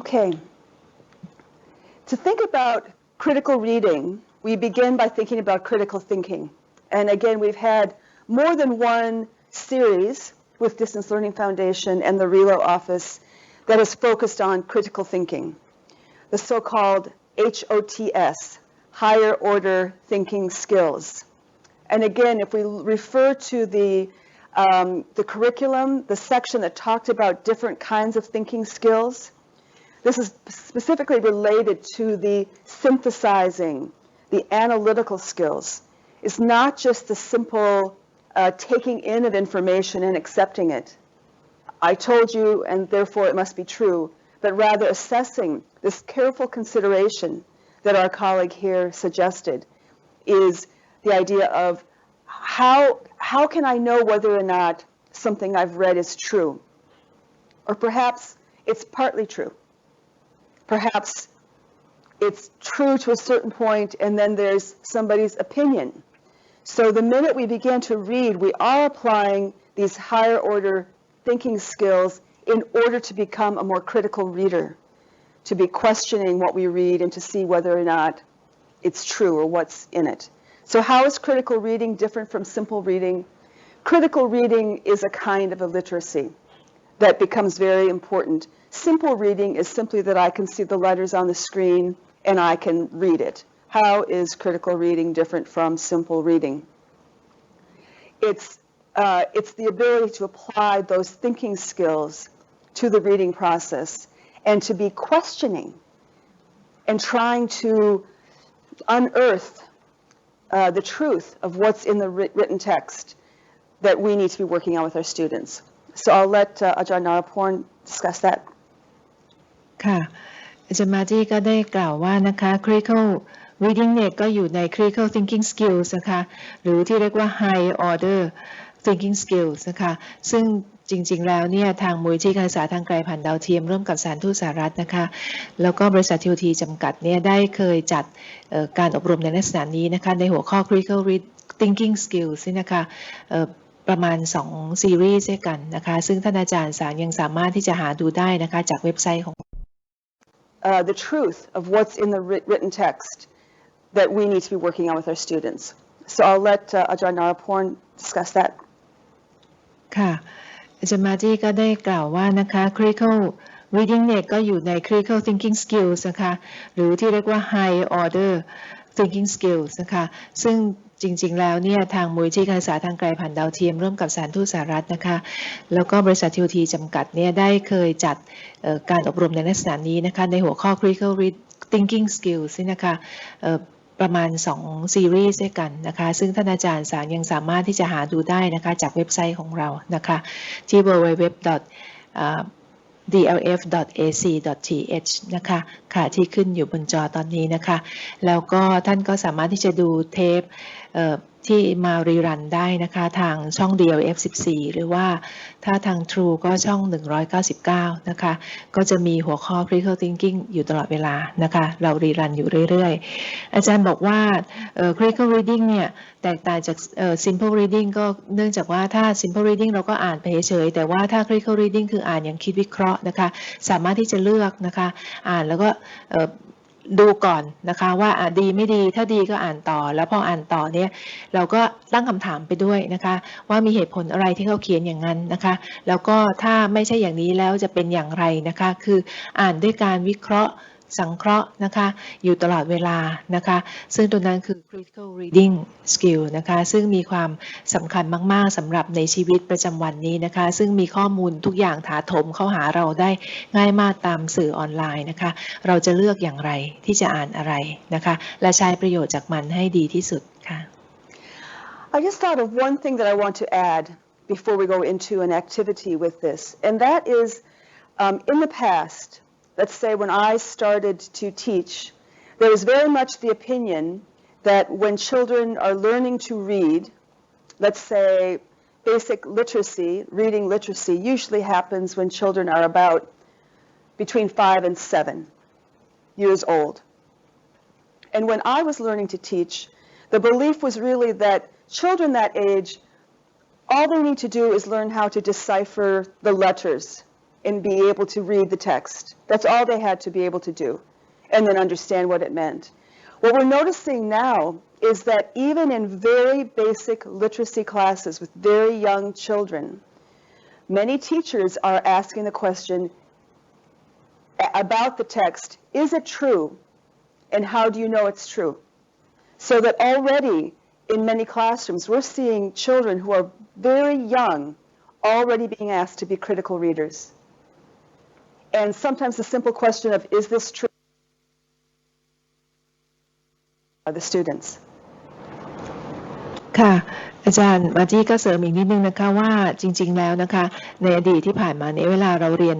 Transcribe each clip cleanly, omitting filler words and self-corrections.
Okay. To think about critical reading, we begin by thinking about critical thinking. And again, we've had more than one series with Distance Learning Foundation and the RELO office that has focused on critical thinking, the so-called HOTS, higher order thinking skills. And again, if we refer to the curriculum, the section that talked about different kinds of thinking skills, this is specifically related to the synthesizing, the analytical skills. It's not just the simple taking in of information and accepting it. I told you, and therefore it must be true, but rather assessing this careful consideration that our colleague here suggested is the idea of how can I know whether or not something I've read is true? Or perhaps it's partly true. Perhaps it's true to a certain point, and then there's somebody's opinion. So the minute we begin to read, we are applying these higher order thinking skills in order to become a more critical reader, to be questioning what we read and to see whether or not it's true or what's in it. So how is critical reading different from simple reading? Critical reading is a kind of illiteracy that becomes very important. Simple reading is simply that I can see the letters on the screen and I can read it. How is critical reading different from simple reading? It's the ability to apply those thinking skills to the reading process and to be questioning and trying to unearth the truth of what's in the written text that we need to be working on with our students. So I'll let Ajahn Naraporn discuss that. ค่ะอาจารย์มาจี้ก็ได้กล่าวว่านะคะ critical reading เนี่ยก็อยู่ใน critical thinking skills นะคะหรือที่เรียกว่า high order thinking skills นะคะซึ่งจริงๆแล้วเนี่ยทางมูลนิธิการศึกษาทางไกลผ่านดาวเทียมร่วมกับสถานทูตสหรัฐนะคะแล้วก็บริษัท TOT จำกัดเนี่ยได้เคยจัดการอบรมในลักษณะนี้นะคะในหัวข้อ critical thinking skills นี่นะคะประมาณ2ซีรีส์ด้วยกันนะคะซึ่งท่านอาจารย์สางยังสามารถที่จะหาดูได้นะคะจากเว็บไซต์ของthe truth of what's in the written text that we need to be working on with our students. So I'll let Ajahn Naraporn discuss that. ค่ะอาจารย์มาจี้ก็ได้กล่าวว่านะคะ critical reading เนี่ยก็อยู่ใน critical thinking skills นะคะหรือที่เรียกว่า high order thinking skills นะคะซึ่งจริงๆแล้วเนี่ยทางมูลนิธิการศึกษาทางไกลผ่านดาวเทียมร่วมกับสถานทูตสหรัฐนะคะแล้วก็บริษัท TOT จำกัดเนี่ยได้เคยจัดการอบรมในลักษณะนี้นะคะในหัวข้อ critical thinking skills นี่นะคะประมาณ2ซีรีส์ด้วยกันนะคะซึ่งท่านอาจารย์สางยังสามารถที่จะหาดูได้นะคะจากเว็บไซต์ของเรานะคะที่ www.dlf.ac.th นะคะค่ะที่ขึ้นอยู่บนจอตอนนี้นะคะแล้วก็ท่านก็สามารถที่จะดูเทปที่มารีรันได้นะคะทางช่อง DLF 14หรือว่าถ้าทาง True ก็ช่อง199นะคะก็จะมีหัวข้อ Critical Thinking อยู่ตลอดเวลานะคะเรารีรันอยู่เรื่อยๆอาจารย์บอกว่า Critical Reading เนี่ยแตกต่างจากSimple Reading ก็เนื่องจากว่าถ้า Simple Reading เราก็อ่านไปเฉยๆแต่ว่าถ้า Critical Reading คืออ่านอย่างคิดวิเคราะห์นะคะสามารถที่จะเลือกนะคะอ่านแล้วก็ดูก่อนนะคะว่าดีไม่ดีถ้าดีก็อ่านต่อแล้วพออ่านต่อเนี่ยเราก็ตั้งคำถามไปด้วยนะคะว่ามีเหตุผลอะไรที่เขาเขียนอย่างนั้นนะคะแล้วก็ถ้าไม่ใช่อย่างนี้แล้วจะเป็นอย่างไรนะคะคืออ่านด้วยการวิเคราะห์สังเคราะห์นะคะอยู่ตลอดเวลานะคะซึ่งตัวนั้นคือ critical reading skill นะคะซึ่งมีความสำคัญมากๆสำหรับในชีวิตประจำวันนี้นะคะซึ่งมีข้อมูลทุกอย่างถาโถมเข้าหาเราได้ง่ายมากตามสื่อออนไลน์นะคะเราจะเลือกอย่างไรที่จะอ่านอะไรนะคะและใช้ประโยชน์จากมันให้ดีที่สุดค่ะ I just thought of one thing that I want to add before we go into an activity with this, and that is in the past, let's say when I started to teach, there was very much the opinion that when children are learning to read, let's say basic literacy, reading literacy, usually happens when children are about between 5 and 7 years old. And when I was learning to teach, the belief was really that children that age, all they need to do is learn how to decipher the letters and be able to read the text. That's all they had to be able to do, and then understand what it meant. What we're noticing now is that even in very basic literacy classes with very young children, many teachers are asking the question about the text, is it true? And how do you know it's true? So that already in many classrooms, we're seeing children who are very young already being asked to be critical readers. And sometimes the simple question of, is this true? Are the students. ค่ะอาจารย์มาจี้ก็เสริมอีกนิดนึงนะคะว่าจริงๆแล้วนะคะในอดีตที่ผ่านมาเนี่ยเวลาเราเรียน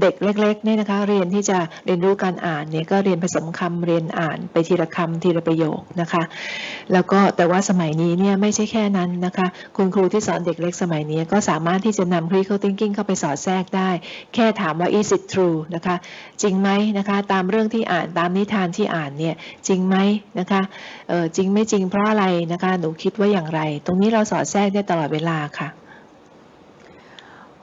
เด็กเล็กๆเนี่ยนะคะเรียนที่จะเรียนรู้การอ่านเนี่ยก็เรียนผสมคำเรียนอ่านไปทีละคำทีละประโยคนะคะแล้วก็แต่ว่าสมัยนี้เนี่ยไม่ใช่แค่นั้นนะคะคุณครูที่สอนเด็กเล็กสมัยนี้ก็สามารถที่จะนำ critical thinking เข้าไปสอดแทรกได้แค่ถามว่า is it true นะคะจริงไหมนะคะตามเรื่องที่อ่านตามนิทานที่อ่านเนี่ยจริงไหมนะคะจริงไม่จริงเพราะอะไรนะคะหนูคิดว่าอย่างไรตรงนี้เราสอดแทรกได้ตลอดเวลาค่ะ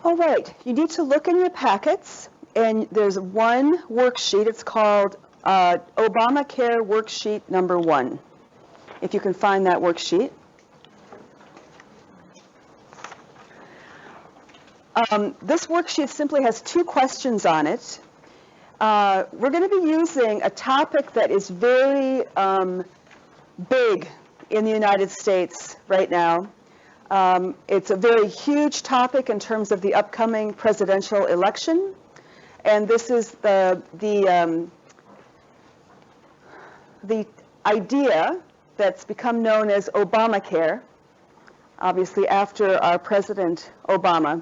All right, you need to look in your packets, and there's one worksheet. It's called Obamacare Worksheet Number 1, if you can find that worksheet. This worksheet simply has 2 questions on it. We're going to be using a topic that is very big in the United States right now. It's a very huge topic in terms of the upcoming presidential election, and this is the idea that's become known as Obamacare, obviously after our President Obama.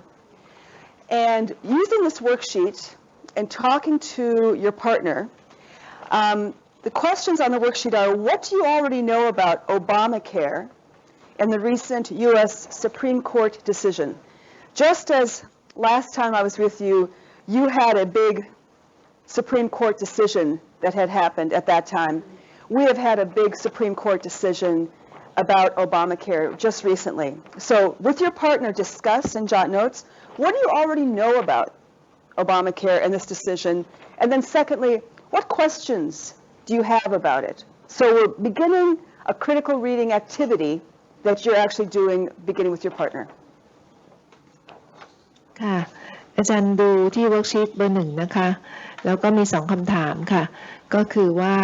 And using this worksheet and talking to your partner, the questions on the worksheet are, what do you already know about Obamacare and the recent U.S. Supreme Court decision? Just as last time I was with you, you had a big Supreme Court decision that had happened at that time. We have had a big Supreme Court decision about Obamacare just recently. So with your partner, discuss and jot notes. What do you already know about Obamacare and this decision? And then secondly, what questions do you have about it? So we're beginning a critical reading activity that you're actually doing beginning with your partner. ค่ะอาจารย์ดูที่เวิร์กชีตเบอร์ 1นะคะแล้วก็มี2คำถามค่ะก็คือว่า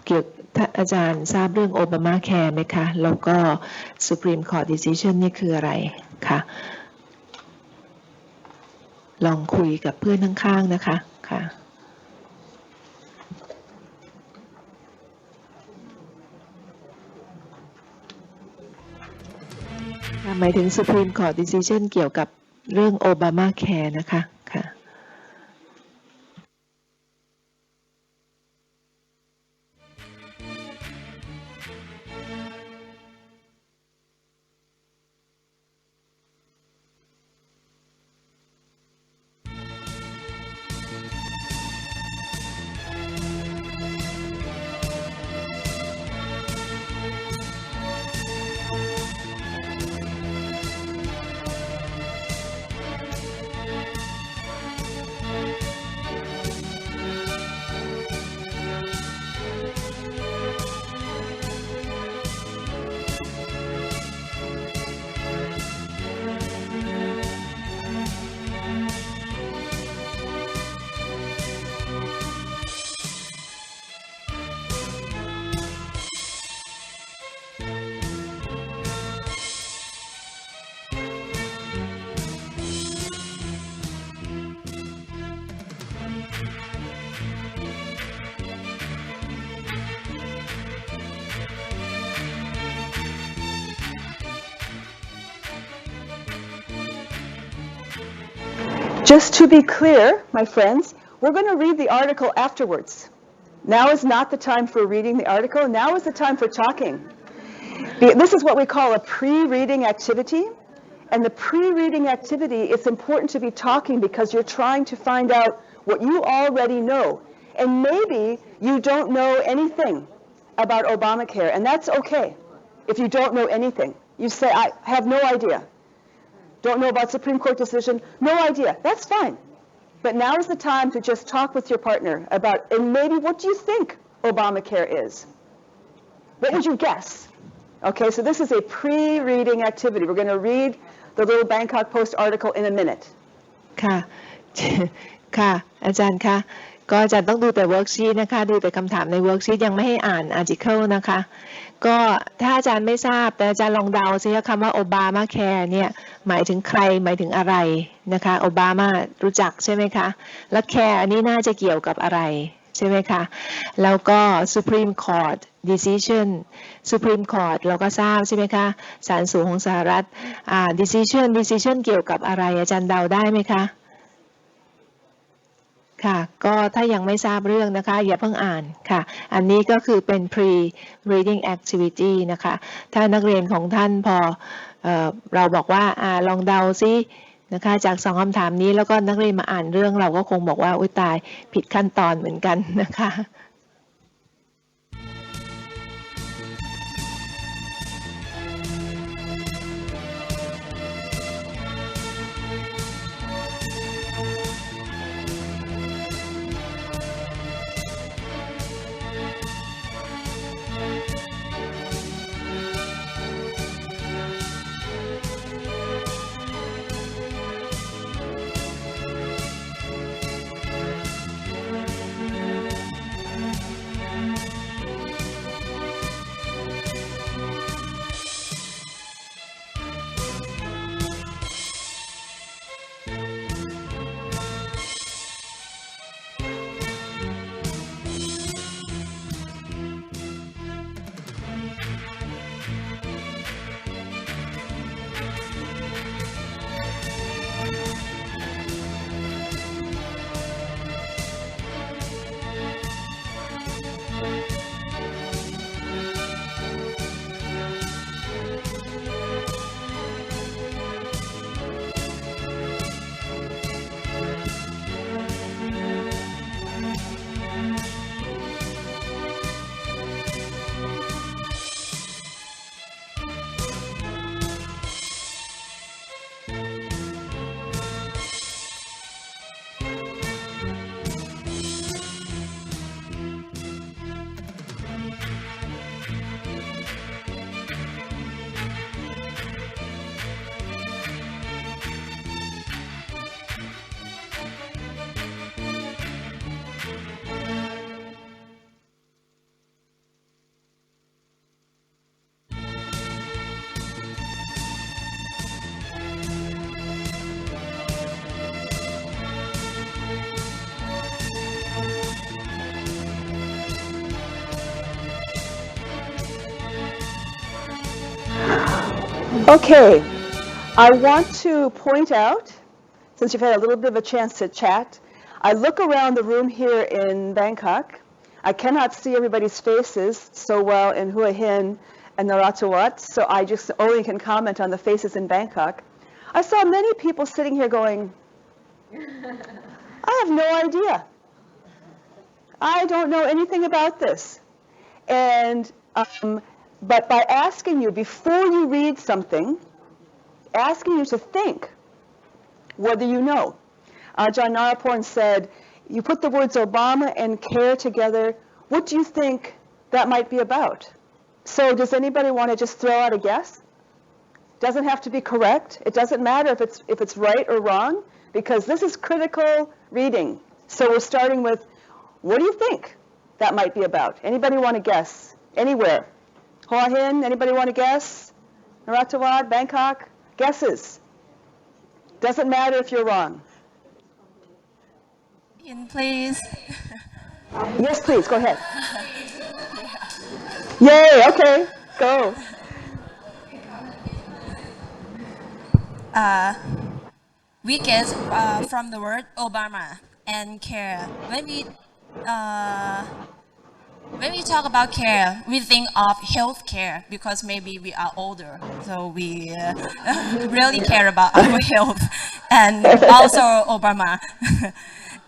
เกี่ยวอาจารย์ทราบเรื่อง Obamacare ไหมคะแล้วก็ Supreme Court Decision นี่คืออะไรค่ะลองคุยกับเพื่อนข้างๆนะคะค่ะหมายถึง Supreme Court Decision เกี่ยวกับเรื่อง Obamacare นะคะค่ะ Just to be clear, my friends, we're going to read the article afterwards. Now is not the time for reading the article. Now is the time for talking. This is what we call a pre-reading activity. And the pre-reading activity, it's important to be talking because you're trying to find out what you already know. And maybe you don't know anything about Obamacare, and that's okay if you don't know anything. You say, I have no idea. Don't know about Supreme Court decision, no idea. That's fine. But now is the time to just talk with your partner about, and maybe what do you think Obamacare is? What would you guess? Okay, so this is a pre-reading activity. We're going to read the little Bangkok Post article in a minute. ค่ะ ค่ะอาจารย์คะก็อาจารย์ต้องดูแต่เวิร์กชีตนะคะดูแต่คำถามในเวิร์กชีตยังไม่ให้อ่านอาร์ติเคิลนะคะก็ถ้าอาจารย์ไม่ทราบแต่อาจารย์ลองเดาซิว่าคำว่าโอบามาแคร์เนี่ยหมายถึงใครหมายถึงอะไรนะคะโอบามารู้จักใช่ไหมคะแล้วแคร์อันนี้น่าจะเกี่ยวกับอะไรใช่ไหมคะแล้วก็ Supreme Court Decision Supreme Court เราก็ทราบใช่ไหมคะศาลสูงของสหรัฐDecision เกี่ยวกับอะไรอาจารย์เดาได้ไหมคะค่ะก็ถ้ายังไม่ทราบเรื่องนะคะอย่าเพิ่งอ่านค่ะอันนี้ก็คือเป็น pre-reading activity นะคะถ้านักเรียนของท่านพอเราบอกว่าลองเดาซินะคะจาก2คำถามนี้แล้วก็นักเรียนมาอ่านเรื่องเราก็คงบอกว่าอุ๊ยตายผิดขั้นตอนเหมือนกันนะคะ Okay, I want to point out, since you've had a little bit of a chance to chat, I look around the room here in Bangkok. I cannot see everybody's faces so well in Hua Hin and Narathiwat, so I just only can comment on the faces in Bangkok. I saw many people sitting here going, I have no idea. I don't know anything about this. And but by asking you, before you read something, asking you to think whether you know. John Naraporn said, you put the words Obama and care together, what do you think that might be about? So does anybody want to just throw out a guess? Doesn't have to be correct. It doesn't matter if it's right or wrong, because this is critical reading. So we're starting with, what do you think that might be about? Anybody want to guess? Anywhere? Hua Hin, anybody want to guess? Narathiwat, Bangkok? Guesses. Doesn't matter if you're wrong. Please. Yes, please, go ahead. Yay, okay, go. We guess from the word Obama and care. When we talk about care, we think of health care because maybe we are older, so we really care about our health, and also Obama.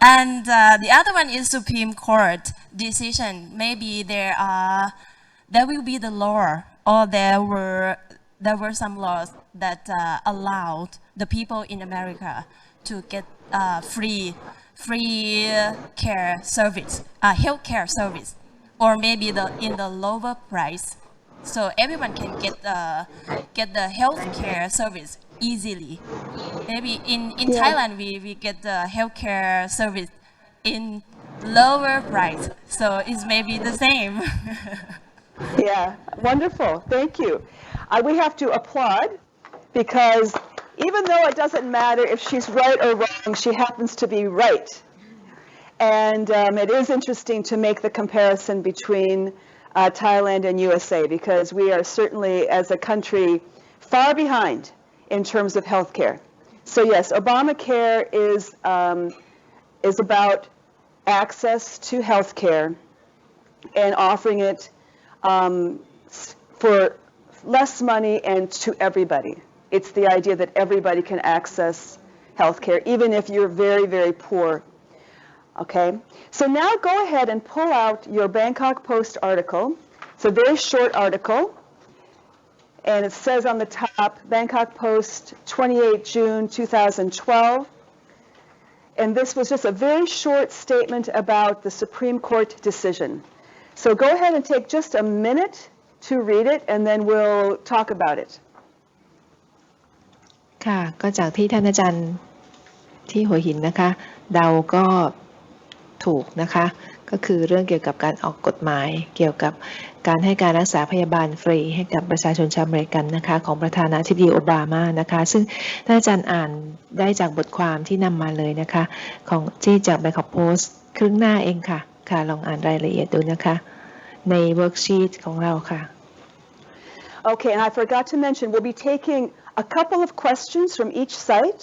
And the other one is Supreme Court decision. Maybe there will be the law, or there were some laws that allowed the people in America to get free care service, healthcare service, or maybe in the lower price, so everyone can get the healthcare service easily. Maybe in Yeah. Thailand we get the healthcare service in lower price, so it's maybe the same. Yeah, wonderful. Thank you. We have to applaud because even though it doesn't matter if she's right or wrong, she happens to be right. And it is interesting to make the comparison between Thailand and USA because we are certainly, as a country, far behind in terms of healthcare. So yes, Obamacare is about access to healthcare and offering it for less money and to everybody. It's the idea that everybody can access healthcare, even if you're very, very poor. Okay, so now go ahead and pull out your Bangkok Post article. It's a very short article, and it says on the top, Bangkok Post, 28 June 2012. And this was just a very short statement about the Supreme Court decision. So go ahead and take just a minute to read it, and then we'll talk about it. ค่ะก็จากที่ท่านอาจารย์ที่หัวหินนะคะเดาก็ถูกนะคะก็คือเรื่องเกี่ยวกับการออกกฎหมายเกี่ยวกับการให้การรักษาพยาบาลฟรีให้กับประชาชนชาวอเมริกันนะคะของประธานาธิบดีโอบามานะคะซึ่งท่านอาจารย์อ่านได้จากบทความที่นำมาเลยนะคะของที่จาก Bangkok Post ครึ่งหน้าเองค่ะค่ะลองอ่านรายละเอียดดูนะคะในเวิร์กชีตของเราค่ะ Okay, and I forgot to mention, we'll be taking a couple of questions from each site,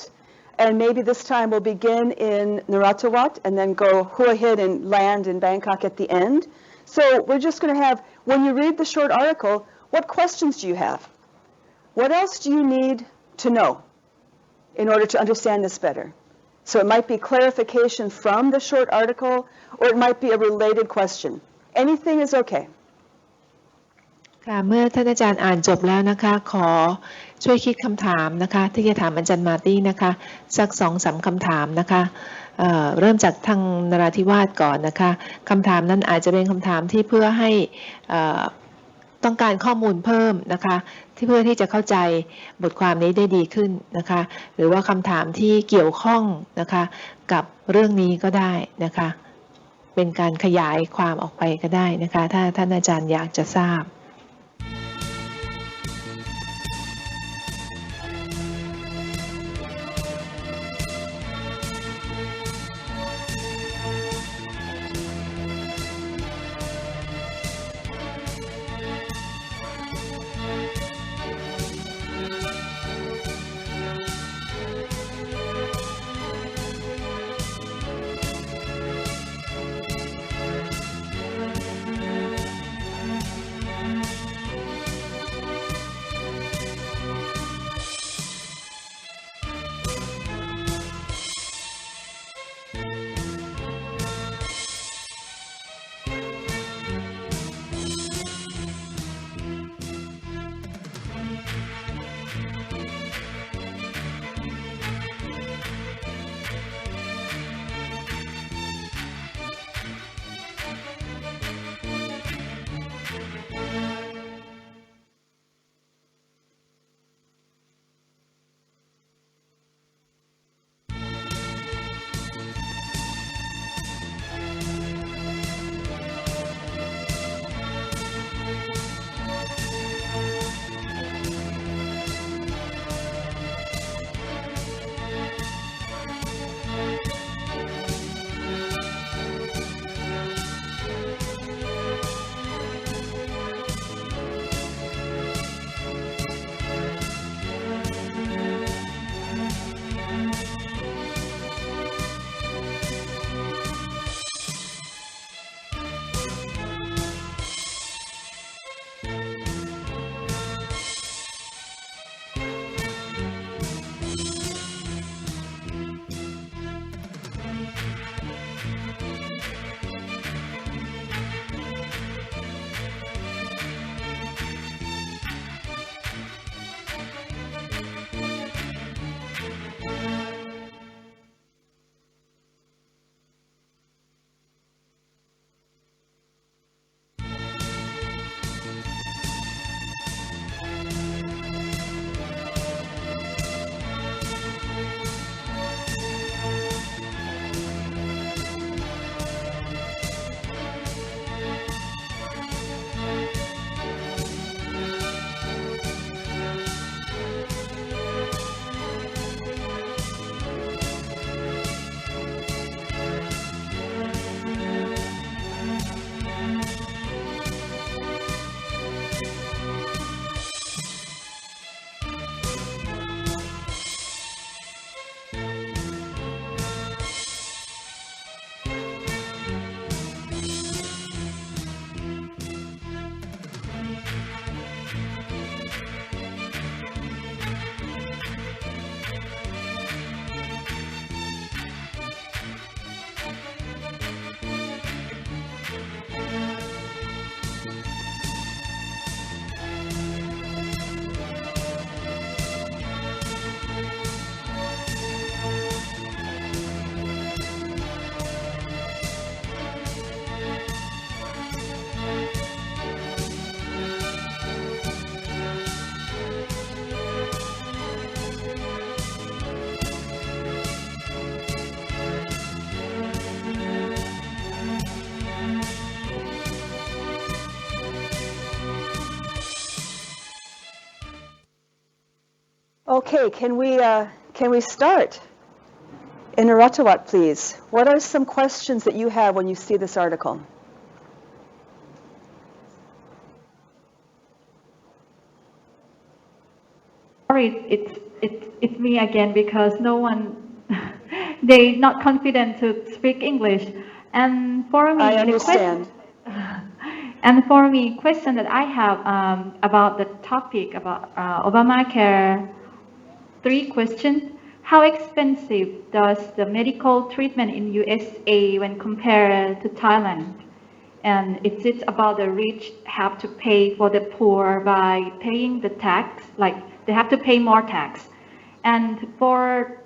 and maybe this time we'll begin in Narathiwat and then go Hua Hin and land in Bangkok at the end. So we're just going to have, when you read the short article, what questions do you have? What else do you need to know in order to understand this better? So it might be clarification from the short article, or it might be a related question. Anything is okay. ค่ะเมื่อท่านอาจารย์อ่านจบแล้วนะคะขอช่วยคิดคำถามนะคะที่จะถามอาจารย์มาร์ตี้นะคะสัก 2-3 คำถามนะคะเริ่มจากทางนราธิวาสก่อนนะคะคำถามนั้นอาจจะเป็นคำถามที่เพื่อให้ต้องการข้อมูลเพิ่มนะคะที่เพื่อที่จะเข้าใจบทความนี้ได้ดีขึ้นนะคะหรือว่าคำถามที่เกี่ยวข้องนะคะกับเรื่องนี้ก็ได้นะคะเป็นการขยายความออกไปก็ได้นะคะถ้าท่านอาจารย์อยากจะทราบ Okay, can we start? In Naratawat, please. What are some questions that you have when you see this article? Sorry, it's me again because no one they not confident to speak English. And for me, I understand. question that I have about the topic about Obamacare, 3 questions. How expensive does the medical treatment in USA when compared to Thailand? And it's about the rich have to pay for the poor by paying the tax, like they have to pay more tax. And for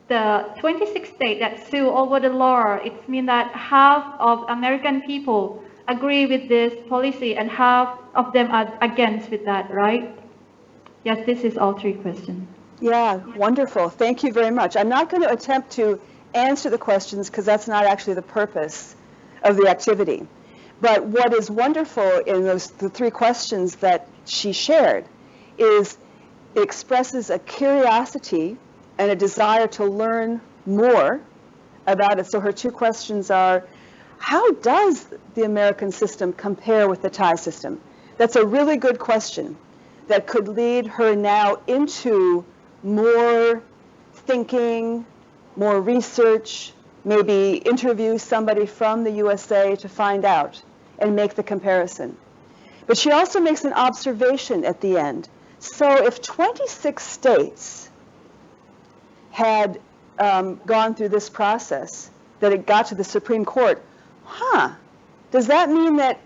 the 26 states that sue over the law, it means that half of American people agree with this policy and half of them are against with that, right? Yes, this is all 3 questions. Yeah, wonderful. Thank you very much. I'm not going to attempt to answer the questions because that's not actually the purpose of the activity. But what is wonderful in the 3 questions that she shared is it expresses a curiosity and a desire to learn more about it. So her 2 questions are, how does the American system compare with the Thai system? That's a really good question that could lead her now into more thinking, more research, maybe interview somebody from the USA to find out and make the comparison. But she also makes an observation at the end. So if 26 states had gone through this process, that it got to the Supreme Court, does that mean that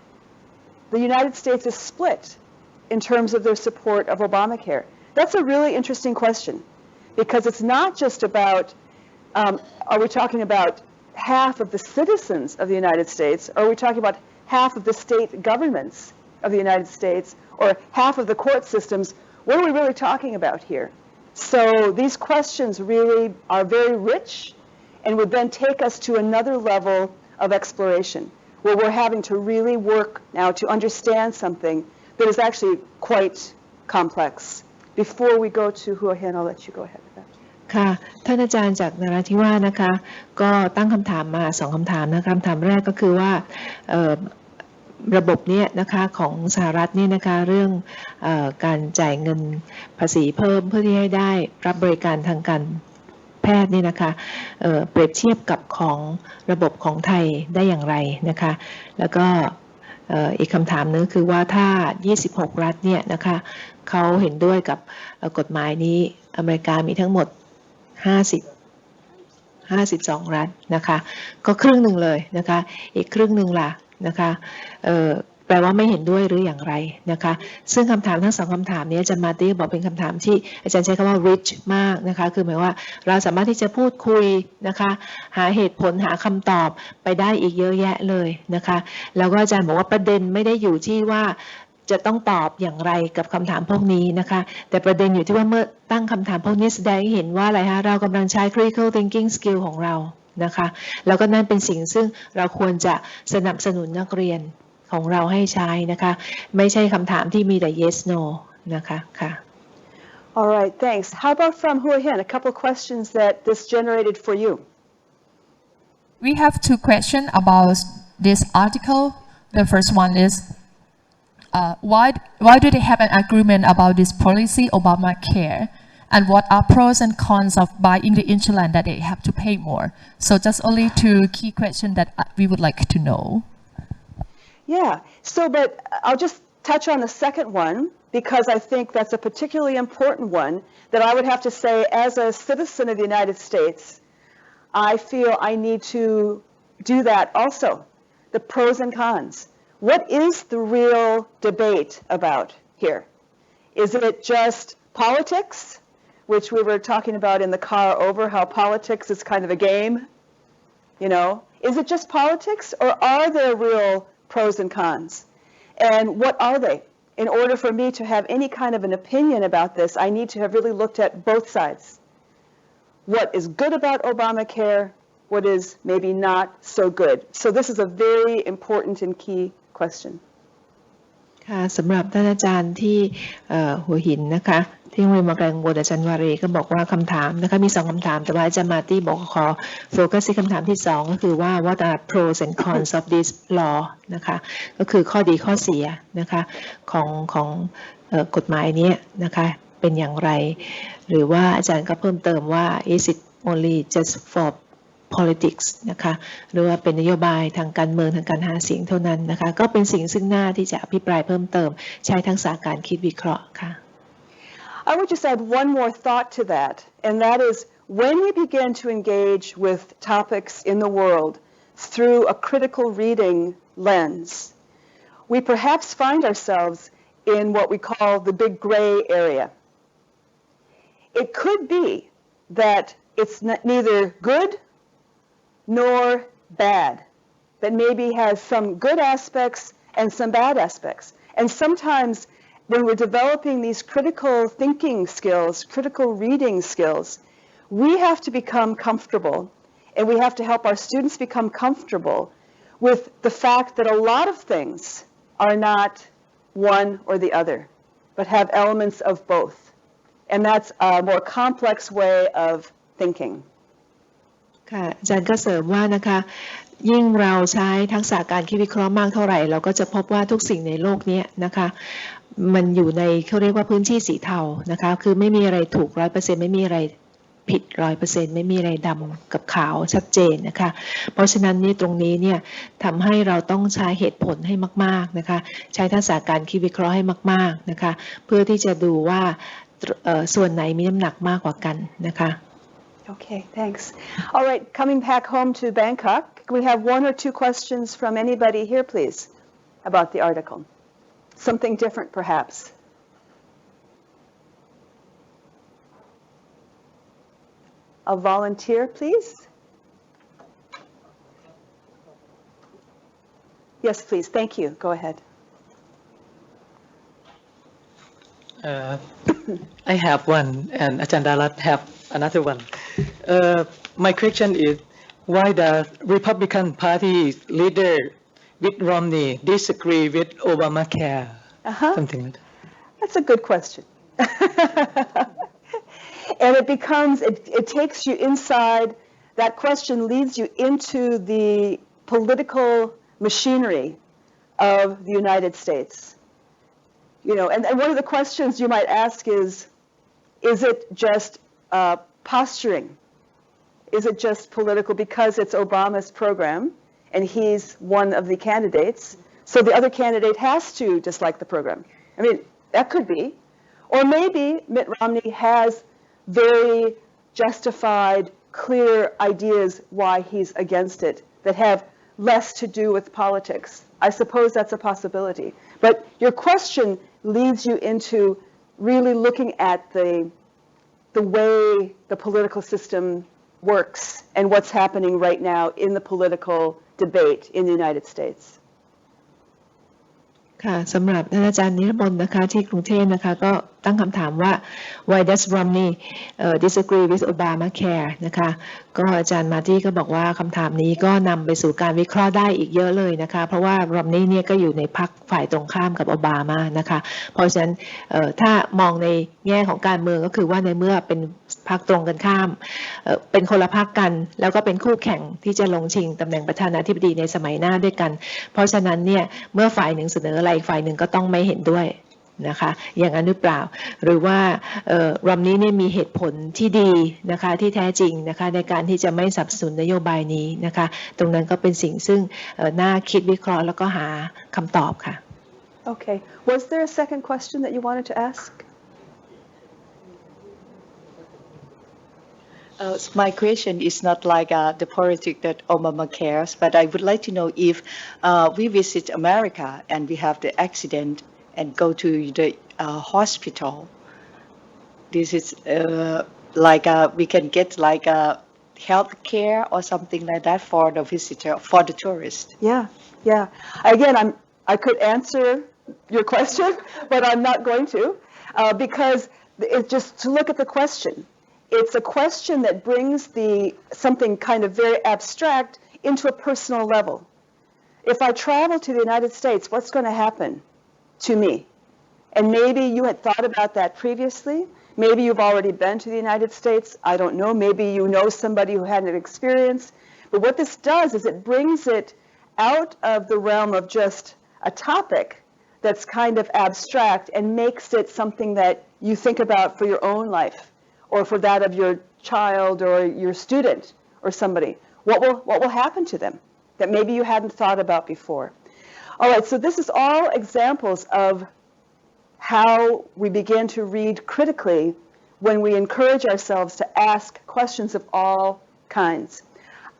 the United States is split in terms of their support of Obamacare? That's a really interesting question, because it's not just about, are we talking about half of the citizens of the United States, or are we talking about half of the state governments of the United States, or half of the court systems? What are we really talking about here? So these questions really are very rich and would then take us to another level of exploration, where we're having to really work now to understand something that is actually quite complex. Before we go to Hua Hin, I'll let you go ahead with that. ค่ะท่านอาจารย์จากนราธิวาสนะคะก็ตั้งคำถามมา2คำถามนะคะคำถามแรกก็คือว่าระบบนี้นะคะของสหรัฐนี่นะคะเรื่องการจ่ายเงินภาษีเพิ่มเพื่อที่ให้ได้รับบริการทางการแพทย์นี่นะคะเปรียบเทียบกับของระบบของไทยได้อย่างไรนะคะแล้วก็อีกคำถามนึงคือว่าถ้า26รัฐเนี่ยนะคะเขาเห็นด้วยกับกฎหมายนี้อเมริกามีทั้งหมด52รัฐนะคะก็ครึ่งหนึ่งเลยนะคะอีกครึ่งหนึ่งล่ะนะคะแปลว่าไม่เห็นด้วยหรืออย่างไรนะคะซึ่งคำถามทั้ง2คำถามนี้อาจารย์มาร์ตี้บอกเป็นคำถามที่อาจารย์ใช้คำว่า rich มากนะคะคือหมายว่าเราสามารถที่จะพูดคุยนะคะหาเหตุผลหาคำตอบไปได้อีกเยอะแยะเลยนะคะแล้วก็อาจารย์บอกว่าประเด็นไม่ได้อยู่ที่ว่าจะต้องตอบอย่างไรกับคำถามพวกนี้นะคะแต่ประเด็นอยู่ที่ว่าเมื่อตั้งคำถามพวกนี้แสดงให้เห็นว่าอะไรคะเรากำลังใช้ critical thinking skill ของเรานะคะแล้วก็นั่นเป็นสิ่งซึ่งเราควรจะสนับสนุนนักเรียนของเราให้ใช้นะคะไม่ใช่คำถามที่มีแต่ yes no นะคะค่ะ All right, thanks. How about from Hua Hin, a couple of questions that this generated for you? We have 2 questions about this article. The first one is, why do they have an agreement about this policy, Obamacare? And what are pros and cons of buying the insurance that they have to pay more? So just only 2 key questions that we would like to know. Yeah, but I'll just touch on the second one, because I think that's a particularly important one that I would have to say, as a citizen of the United States, I feel I need to do that also, the pros and cons. What is the real debate about here? Is it just politics, which we were talking about in the car over, how politics is kind of a game? You know, is it just politics, or are there real pros and cons? And what are they? In order for me to have any kind of an opinion about this, I need to have really looked at both sides. What is good about Obamacare? What is maybe not so good? So this is a very important and key question. ค่ะสำหรับท่านอาจารย์ที่หัวหินนะคะที่โรงเรียนมอแกลงบนอาจารย์วารีก็บอกว่าคำถามนะคะมี2คำถามแต่ว่าอาจารย์มาตี้บอกขอโฟกัสที่คำถามที่2ก็คือว่า what are pros and cons of this law นะคะก็คือข้อดีข้อเสียนะคะของกฎหมายนี้นะคะเป็นอย่างไรหรือว่าอาจารย์ก็เพิ่มเติมว่า is it only just for politics นะคะหรือว่าเป็นนโยบายทางการเมืองทางการหาเสียงเท่านั้นนะคะก็เป็นสิ่งซึ่งหน้าที่จะอภิปรายเพิ่มเติมใช้ทักษะการคิดวิเคราะห์ค่ะ I would just add one more thought to that, and that is when we begin to engage with topics in the world through a critical reading lens, we perhaps find ourselves in what we call the big gray area. It could be that it's neither good nor bad, that maybe has some good aspects and some bad aspects. And sometimes when we're developing these critical thinking skills, critical reading skills, we have to become comfortable, and we have to help our students become comfortable with the fact that a lot of things are not one or the other, but have elements of both. And that's a more complex way of thinking. ค่ะอาจารย์ก็เสริมว่านะคะยิ่งเราใช้ทักษะการคิดวิเคราะห์มากเท่าไหร่เราก็จะพบว่าทุกสิ่งในโลกนี้นะคะมันอยู่ในเขาเรียกว่าพื้นที่สีเทานะคะคือไม่มีอะไรถูก 100% ไม่มีอะไรผิด 100% ไม่มีอะไรดำกับขาวชัดเจนนะคะเพราะฉะนั้นนี่ตรงนี้เนี่ยทำให้เราต้องใช้เหตุผลให้มากๆนะคะใช้ทักษะการคิดวิเคราะห์ให้มากๆนะคะเพื่อที่จะดูว่าส่วนไหนมีน้ำหนักมากกว่ากันนะคะ Okay, thanks. All right, coming back home to Bangkok, can we have 1 or 2 questions from anybody here, please, about the article? Something different, perhaps. A volunteer, please. Yes, please. Thank you. Go ahead. I have one, and Achandarat have another one. My question is, why the Republican Party leader Mitt Romney disagree with Obamacare? Something like that. That's a good question. And it takes you inside, that question leads you into the political machinery of the United States. You know, and one of the questions you might ask is it just posturing? Is it just political because it's Obama's program and he's one of the candidates, so the other candidate has to dislike the program? I mean, that could be. Or maybe Mitt Romney has very justified, clear ideas why he's against it that have less to do with politics. I suppose that's a possibility. But your question leads you into really looking at the way the political system works and what's happening right now in the political debate in the United States. ค่ะสำหรับท่านอาจารย์นิรมนต์นะคะที่กรุงเทพนะคะก็ตั้งคำถามว่า why does Romney disagree with Obamacare นะคะก็อาจารย์มาตี้ก็บอกว่าคำถามนี้ก็นำไปสู่การวิเคราะห์ได้อีกเยอะเลยนะคะเพราะว่า Romney เนี่ยก็อยู่ในพรรคฝ่ายตรงข้ามกับโอบามานะคะเพราะฉะนั้นถ้ามองในแง่ของการเมืองก็คือว่าในเมื่อเป็นพรรคตรงกันข้ามเป็นคนละพรรคกันแล้วก็เป็นคู่แข่งที่จะลงชิงตำแหน่งประธานาธิบดีในสมัยหน้าด้วยกันเพราะฉะนั้นเนี่ยเมื่อฝ่ายหนึ่งเสนออะไรฝ่ายหนึ่งก็ต้องไม่เห็นด้วยนะคะอย่างนั้นหรือเปล่าหรือว่ารัมนี้เนี่ยมีเหตุผลที่ดีนะคะที่แท้จริงนะคะในการที่จะไม่สนับสนุนนโยบายนี้นะคะตรงนั้นก็เป็นสิ่งซึ่งน่าคิดวิเคราะห์แล้วก็หาคำตอบค่ะ Okay. Was there a second question that you wanted to ask? My question is not like the politics that Obama cares, but I would like to know if we visit America and we have the accident and go to the hospital. This is like we can get like a health care or something like that for the visitor, for the tourist. Yeah, yeah. Again, I could answer your question, but I'm not going to because it's just to look at the question. It's a question that brings something kind of very abstract into a personal level. If I travel to the United States, what's going to happen? to me. And maybe you had thought about that previously. Maybe you've already been to the United States. I don't know. Maybe you know somebody who had an experience. But what this does is it brings it out of the realm of just a topic that's kind of abstract and makes it something that you think about for your own life or for that of your child or your student or somebody. What will happen to them that maybe you hadn't thought about before? All right, so this is all examples of how we begin to read critically when we encourage ourselves to ask questions of all kinds.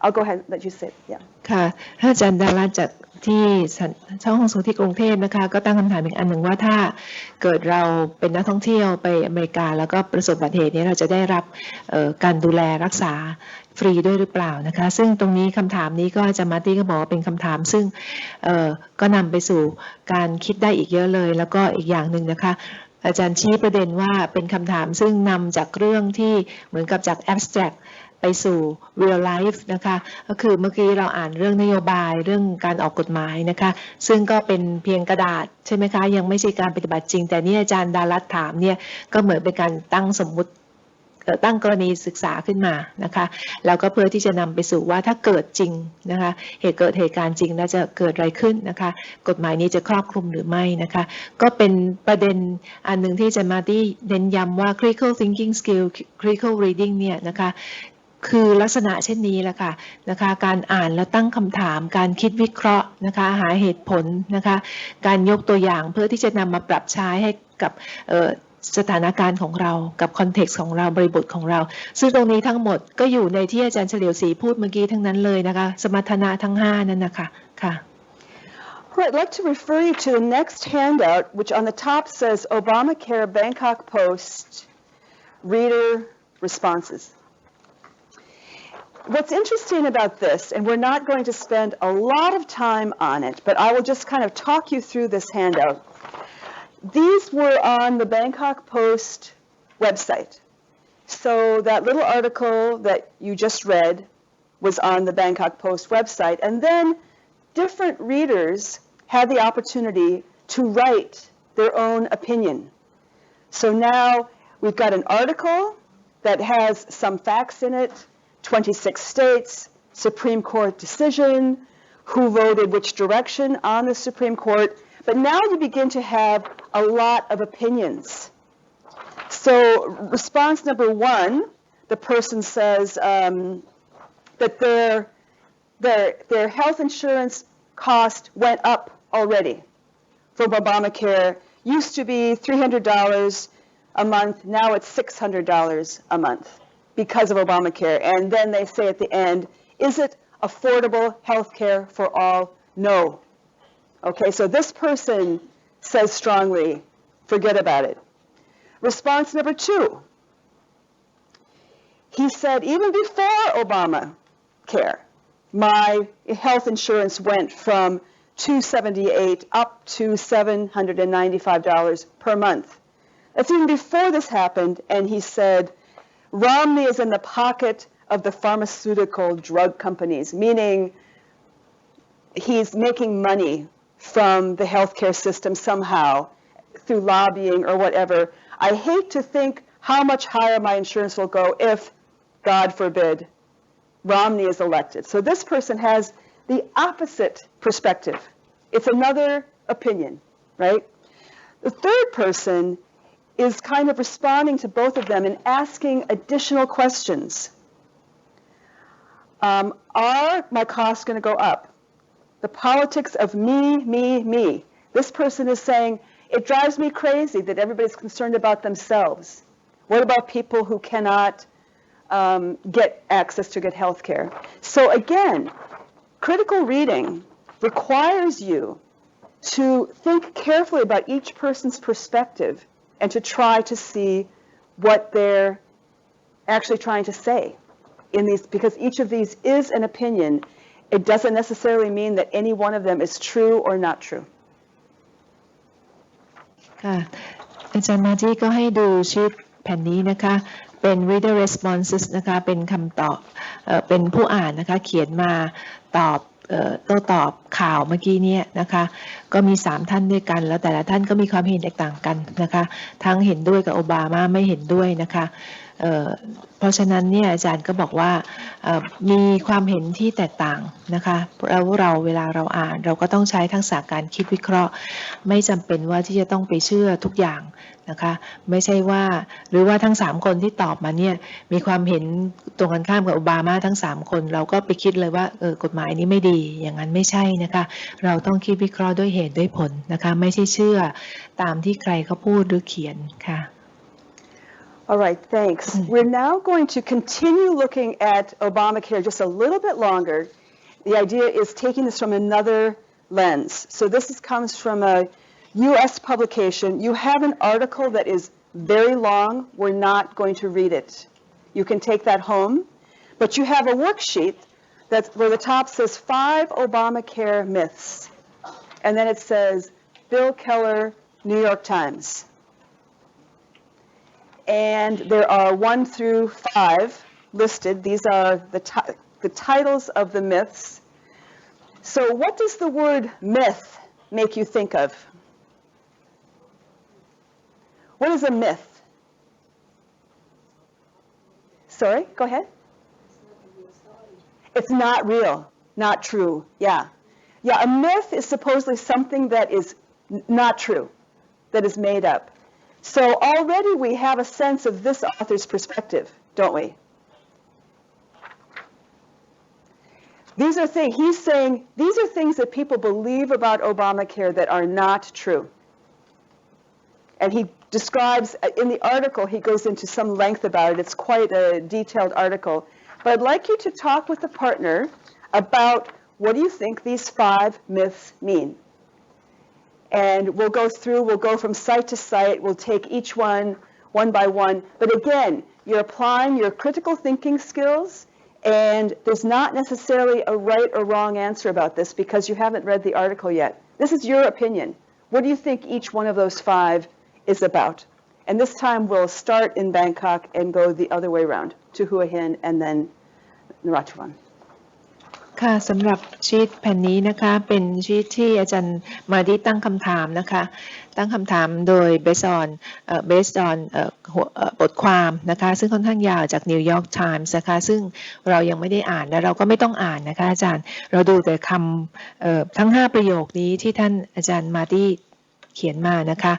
I'll go ahead and let you say it. Yeah. ค่ะท่านอาจารย์ดาราจากที่ช่องห้องสูงที่กรุงเทพนะคะก็ตั้งคำถามอีกอันหนึ่งว่าถ้าเกิดเราเป็นนักท่องเที่ยวไปอเมริกาแล้วก็ประสบอุบัติเหตุนี้เราจะได้รับการดูแลรักษาฟรีด้วยหรือเปล่านะคะซึ่งตรงนี้คำถามนี้ก็อาจารย์มาร์ตี้ก็บอกว่าเป็นคำถามซึ่งก็นำไปสู่การคิดได้อีกเยอะเลยแล้วก็อีกอย่างหนึ่งนะคะอาจารย์ชี้ประเด็นว่าเป็นคำถามซึ่งนำจากเรื่องที่เหมือนกับจาก abstract ไปสู่ real life นะคะก็คือเมื่อกี้เราอ่านเรื่องนโยบายเรื่องการออกกฎหมายนะคะซึ่งก็เป็นเพียงกระดาษใช่ไหมคะยังไม่ใช่การปฏิบัติจริงแต่นี่อาจารย์ดารัตถามเนี่ยก็เหมือนเป็นการตั้งสมมุติตั้งกรณีศึกษาขึ้นมานะคะแล้วก็เพื่อที่จะนำไปสู่ว่าถ้าเกิดจริงนะคะเหตุการณ์จริงแล้วจะเกิดอะไรขึ้นนะคะกฎหมายนี้จะครอบคลุมหรือไม่นะคะก็เป็นประเด็นอันหนึ่งที่อาจารย์มาร์ตี้เน้นย้ำว่า critical thinking skill critical reading เนี่ยนะคะคือลักษณะเช่นนี้แหละค่ะนะคะการอ่านแล้วตั้งคำถามการคิดวิเคราะห์นะคะหาเหตุผลนะคะการยกตัวอย่างเพื่อที่จะนำมาปรับใช้ให้กับสถานการณ์ของเรากับคอนเท็กซ์ของเราบริบทของเราซึ่งตรงนี้ทั้งหมดก็อยู่ในที่อาจารย์เฉลียวศรีพูดเมื่อกี้ทั้งนั้นเลยนะคะสมรรถนะทั้ง5นั่นนะคะค่ะ Right, I'd like to refer you to the next handout, which on the top says Obamacare Bangkok Post Reader Responses. What's interesting about this, and we're not going to spend a lot of time on it, but I will just kind of talk you through this handout. These were on the Bangkok Post website. So that little article that you just read was on the Bangkok Post website. And then different readers had the opportunity to write their own opinion. So now we've got an article that has some facts in it, 26 states, Supreme Court decision, who voted which direction on the Supreme Court. But now you begin to have a lot of opinions. So response number 1, the person says that their health insurance cost went up already for Obamacare. Used to be $300 a month, now it's $600 a month because of Obamacare. And then they say at the end, is it affordable health care for all? No. Okay, so this person says strongly, forget about it. Response number 2. He said, even before Obamacare, my health insurance went from $278 up to $795 per month. That's even before this happened, and he said, Romney is in the pocket of the pharmaceutical drug companies, meaning he's making money from the healthcare system somehow through lobbying or whatever. I hate to think how much higher my insurance will go if, God forbid, Romney is elected. So this person has the opposite perspective. It's another opinion, right? The third person is kind of responding to both of them and asking additional questions. Are my costs going to go up? The politics of me. This person is saying, it drives me crazy that everybody's concerned about themselves. What about people who cannot get access to good health care? So again, critical reading requires you to think carefully about each person's perspective and to try to see what they're actually trying to say in these, because each of these is an opinion. It doesn't necessarily mean that any one of them is true or not true. ค่ะอาจารย์มาจี้ก็ให้ดูชื่อแผ่นนี้นะคะเป็น reader responses นะคะเป็นคำตอบเป็นผู้อ่านนะคะเขียนมาตอบโต้ตอบข่าวเมื่อกี้เนี่ยนะคะ ก็มี3ท่านด้วยกันแล้วแต่ละท่านก็มีความเห็นแตกต่างกันนะคะทั้งเห็นด้วยกับโอบามาไม่เห็นด้วยนะคะเพราะฉะนั้นเนี่ยอาจารย์ก็บอกว่ามีความเห็นที่แตกต่างนะคะแล้วเราเวลาเราอ่านเราก็ต้องใช้ทักษะการคิดวิเคราะห์ไม่จำเป็นว่าที่จะต้องไปเชื่อทุกอย่างนะคะไม่ใช่ว่าหรือว่าทั้ง3คนที่ตอบมาเนี่ยมีความเห็นตรงกันข้ามกับโอบามาทั้ง3คนเราก็ไปคิดเลยว่ากฎหมายนี้ไม่ดีอย่างนั้นไม่ใช่นะคะเราต้องคิดวิเคราะห์ด้วยเหตุด้วยผลนะคะไม่ใช่เชื่อตามที่ใครเขาพูดหรือเขียนค่ะAll right, thanks. We're now going to continue looking at Obamacare just a little bit longer. The idea is taking this from another lens. So this comes from a U.S. publication. You have an article that is very long. We're not going to read it. You can take that home. But you have a worksheet that's where the top says 5 Obamacare myths. And then it says Bill Keller, New York Times. And there are 1 through 5 listed. These are the titles of the myths. So what does the word myth make you think of? What is a myth? Sorry, go ahead. It's not real, not true. Yeah. Yeah, a myth is supposedly something that is not true, that is made up. So already we have a sense of this author's perspective, don't we? These are things, he's saying, these are things that people believe about Obamacare that are not true. And he describes, in the article, he goes into some length about it. It's quite a detailed article. But I'd like you to talk with a partner about what do you think these 5 myths mean. And we'll go through, we'll go from site to site, we'll take each one by one. But again, you're applying your critical thinking skills, and there's not necessarily a right or wrong answer about this because you haven't read the article yet. This is your opinion. What do you think each one of those 5 is about? And this time we'll start in Bangkok and go the other way around to Hua Hin and then Narathiwat. ค่ะสำหรับชีทแผ่นนี้นะคะเป็นชีทที่อาจารย์มาดีตั้งคำถามนะคะตั้งคำถามโดย based on บทความนะคะซึ่งค่อนข้างยาวจาก New York Times นะคะซึ่งเรายังไม่ได้อ่านและเราก็ไม่ต้องอ่านนะคะอาจารย์เราดูแต่คำทั้ง5ประโยคนี้ที่ท่านอาจารย์มาดีเขียนมานะคะ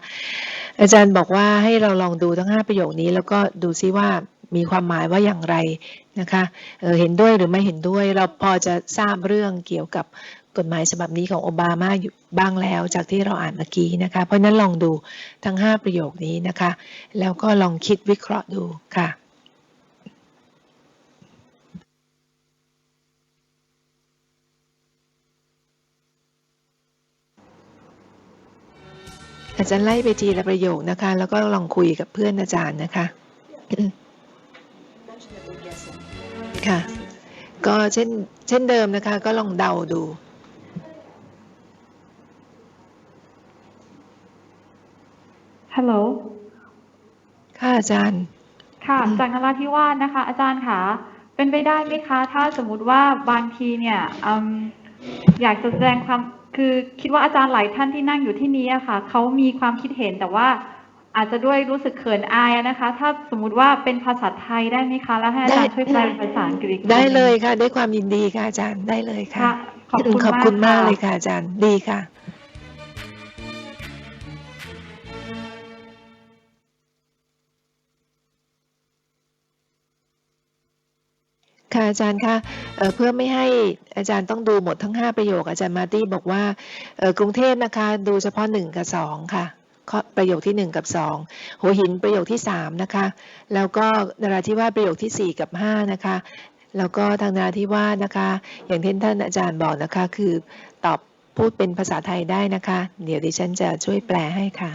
อาจารย์บอกว่าให้เราลองดูทั้ง5ประโยคนี้แล้วก็ดูซิว่ามีความหมายว่าอย่างไรนะคะเห็นด้วยหรือไม่เห็นด้วยเราพอจะทราบเรื่องเกี่ยวกับกฎหมายฉบับนี้ของโอบามาอยู่บ้างแล้วจากที่เราอ่านเมื่อกี้นะคะเพราะนั้นลองดูทั้ง5ประโยคนี้นะคะแล้วก็ลองคิดวิเคราะห์ดูค่ะอาจารย์ไล่ไปทีละประโยคนะคะแล้วก็ลองคุยกับเพื่อนอาจารย์นะคะค่ะก็เช่นเดิมนะคะก็ลองเดาดูฮัลโหลค่ะอาจารย์ค่ะจากนราธิวาสนะคะอาจารย์ค่ะเป็นไปได้ไหมคะถ้าสมมุติว่าบางทีเนี่ยอยากจะแสดงความคือคิดว่าอาจารย์หลายท่านที่นั่งอยู่ที่นี้อะค่ะเขามีความคิดเห็นแต่ว่าอาจจะด้วยรู้สึกเขินอายนะคะถ้าสมมุติว่าเป็นภาษาไทยได้ไหมคะแล้วให้อาจารย์ช่วยแปลเป็นภาษาอังกฤษได้เลยค่ะด้วยความยินดีค่ะอาจารย์ได้เลยค่ะขอบคุณมากเลยค่ะอาจารย์ดีค่ะค่ะอาจารย์คะเพื่อไม่ให้อาจารย์ต้องดูหมดทั้ง5ประโยคอาจารย์มาร์ตี้บอกว่ากรุงเทพนะคะดูเฉพาะ1กับ2ค่ะประโยคที่1กับ2หัวหินประโยคที่3นะคะแล้วก็นราธิวาสประโยคที่4กับ5นะคะแล้วก็ทางนราธิวาสนะคะอย่างที่ท่านอาจารย์บอกนะคะคือตอบพูดเป็นภาษาไทยได้นะคะเดี๋ยวดิฉันจะช่วยแปลให้ค่ะ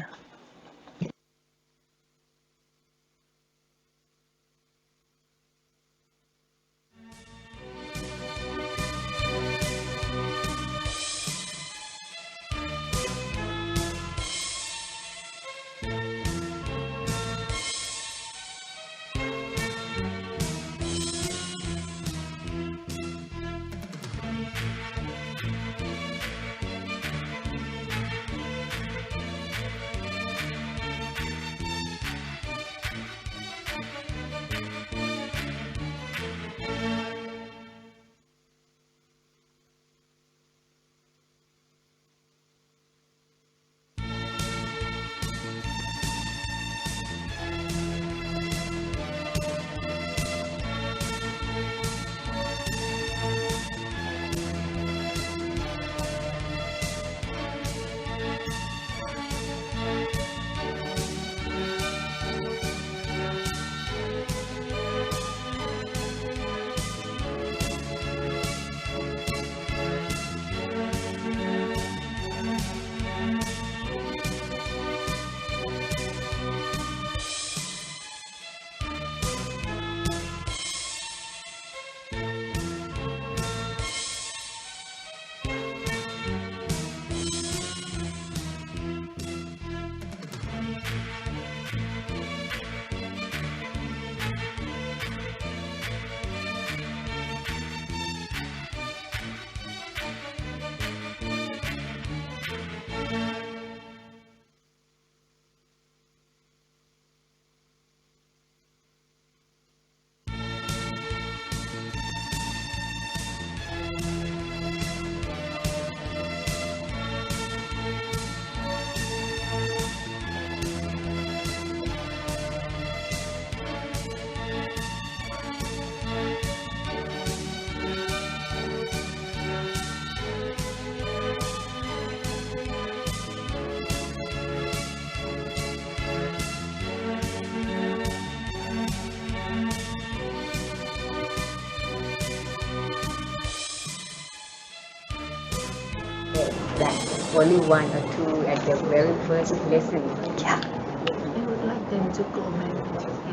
only one or two at the very first lesson. Yeah. I would like them to go back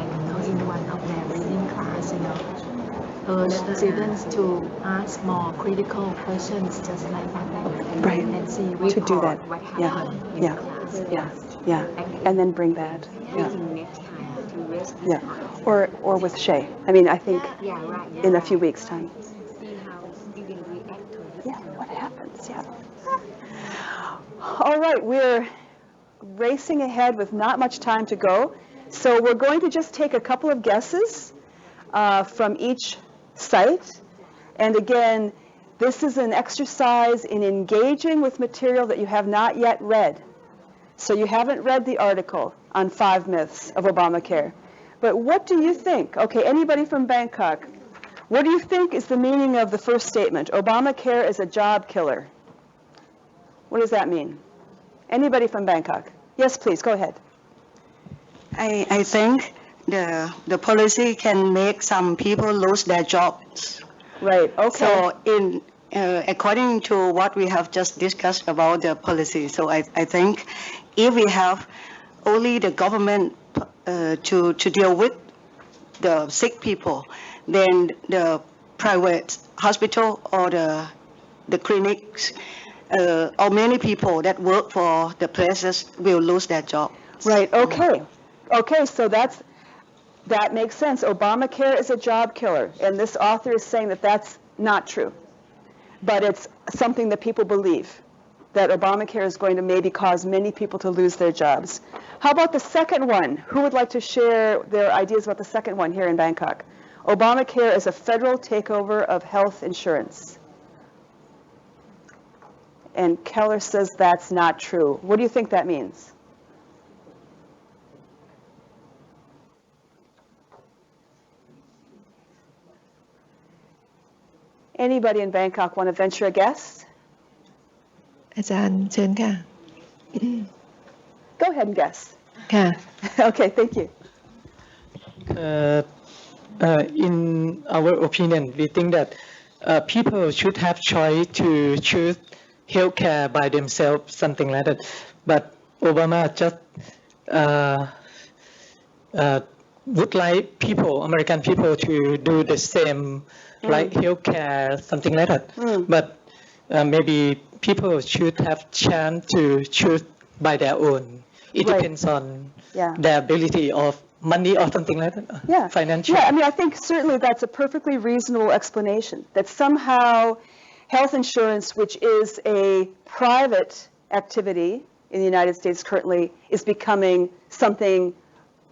and in one of their reading class, urge the students to ask more critical questions just like that. Right. And see To do that. what Yeah. happened in Yeah. class. Yeah. And then bring that. Yeah. Taking next time to rest. Yeah. Or with Shay. I mean, I think Yeah, right. in a few weeks' time. See how you will react to it. Yeah, what happens, yeah. All right, we're racing ahead with not much time to go. So we're going to just take a couple of guesses from each site. And again, this is an exercise in engaging with material that you have not yet read. So you haven't read the article on 5 myths of Obamacare. But what do you think? Okay, anybody from Bangkok? What do you think is the meaning of the first statement? Obamacare is a job killer. What does that mean? Anybody from Bangkok? Yes, please, go ahead. I think the policy can make some people lose their jobs. Right, okay. So according to what we have just discussed about the policy, so I think if we have only the government to deal with the sick people, then the private hospital or the clinics or many people that work for the places will lose their job. Right, okay. Okay, so that makes sense. Obamacare is a job killer, and this author is saying that that's not true. But it's something that people believe, that Obamacare is going to maybe cause many people to lose their jobs. How about the second one? Who would like to share their ideas about the second one here in Bangkok? Obamacare is a federal takeover of health insurance. And Keller says that's not true. What do you think that means? Anybody in Bangkok want to venture a guess? อาจารย์เชิญค่ะ Go ahead and guess. ค่ะ Okay, thank you. In our opinion, we think that people should have choice to choose healthcare by themselves, something like that. But Obama just would like people, American people, to do the same, like healthcare, something like that. But maybe people should have chance to choose by their own. It Right. depends on Yeah. their ability of money or something like that. Yeah. Financial. Yeah, I mean, I think certainly that's a perfectly reasonable explanation, that somehow health insurance, which is a private activity in the United States currently, is becoming something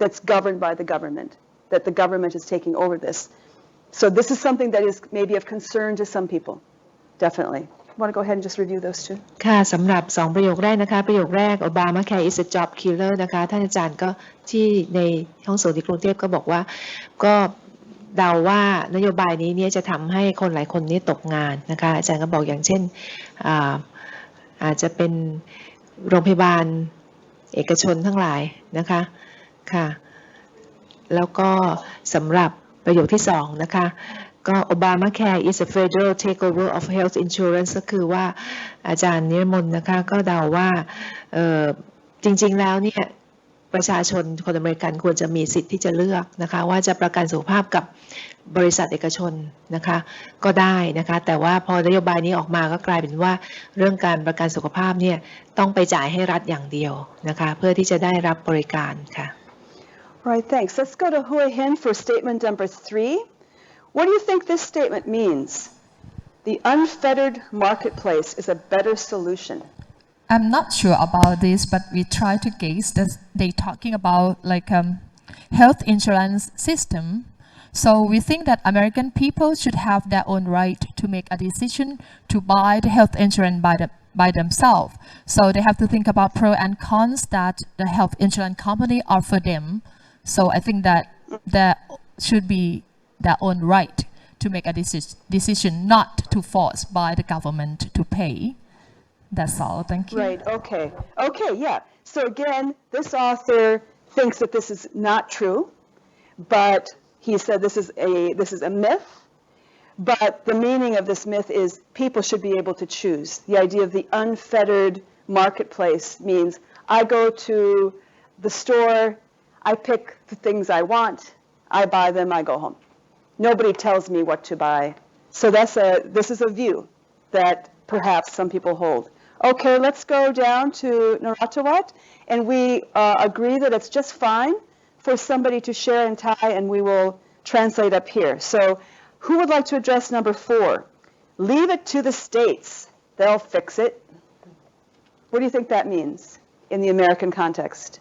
that's governed by the government, that the government is taking over this. So this is something that is maybe of concern to some people, definitely. Want to go ahead and just review those two? ค่ะสำหรับ2ประโยคแรกนะคะประโยคแรก Obamacare is a job killer นะคะท่านอาจารย์ก็ที่ในห้องส่งที่กรุงเทพก็บอกว่าก็เดาว่านโยบายนี้เนี่ยจะทำให้คนหลายคนนี้ตกงานนะคะอาจารย์ก็บอกอย่างเช่นอาจจะเป็นโรงพยาบาลเอกชนทั้งหลายนะคะค่ะแล้วก็สำหรับประโยคที่2นะคะก็ Obamacare is a federal takeover of health insurance ก็คือว่าอาจารย์นิรมนต์นะคะก็เดาว่าจริงๆแล้วเนี่ยประชาชนคนอเมริกันควรจะมีสิทธิ์ที่จะเลือกนะคะว่าจะประกันสุขภาพกับบริษัทเอกชนนะคะก็ได้นะคะแต่ว่าพอนโยบายนี้ออกมาก็กลายเป็นว่าเรื่องการประกันสุขภาพเนี่ยต้องไปจ่ายให้รัฐอย่างเดียวนะคะเพื่อที่จะได้รับบริการค่ะ Right, thanks. Let's go to Hua Hin for statement number 3. What do you think this statement means? The unfettered marketplace is a better solution. I'm not sure about this, but we try to guess that they talking about like health insurance system. So we think that American people should have their own right to make a decision to buy the health insurance by themselves. So they have to think about pros and cons that the health insurance company offer them. So I think that there should be their own right to make a decision, not to force by the government to pay. That's all. Thank you. Right, okay. Okay, yeah. So again, this author thinks that this is not true, but he said this is a myth. But the meaning of this myth is people should be able to choose. The idea of the unfettered marketplace means I go to the store, I pick the things I want, I buy them, I go home. Nobody tells me what to buy. So this is a view that perhaps some people hold. Okay, let's go down to Naratawat, and we agree that it's just fine for somebody to share in Thai, and we will translate up here. So who would like to address number 4? Leave it to the states. They'll fix it. What do you think that means in the American context?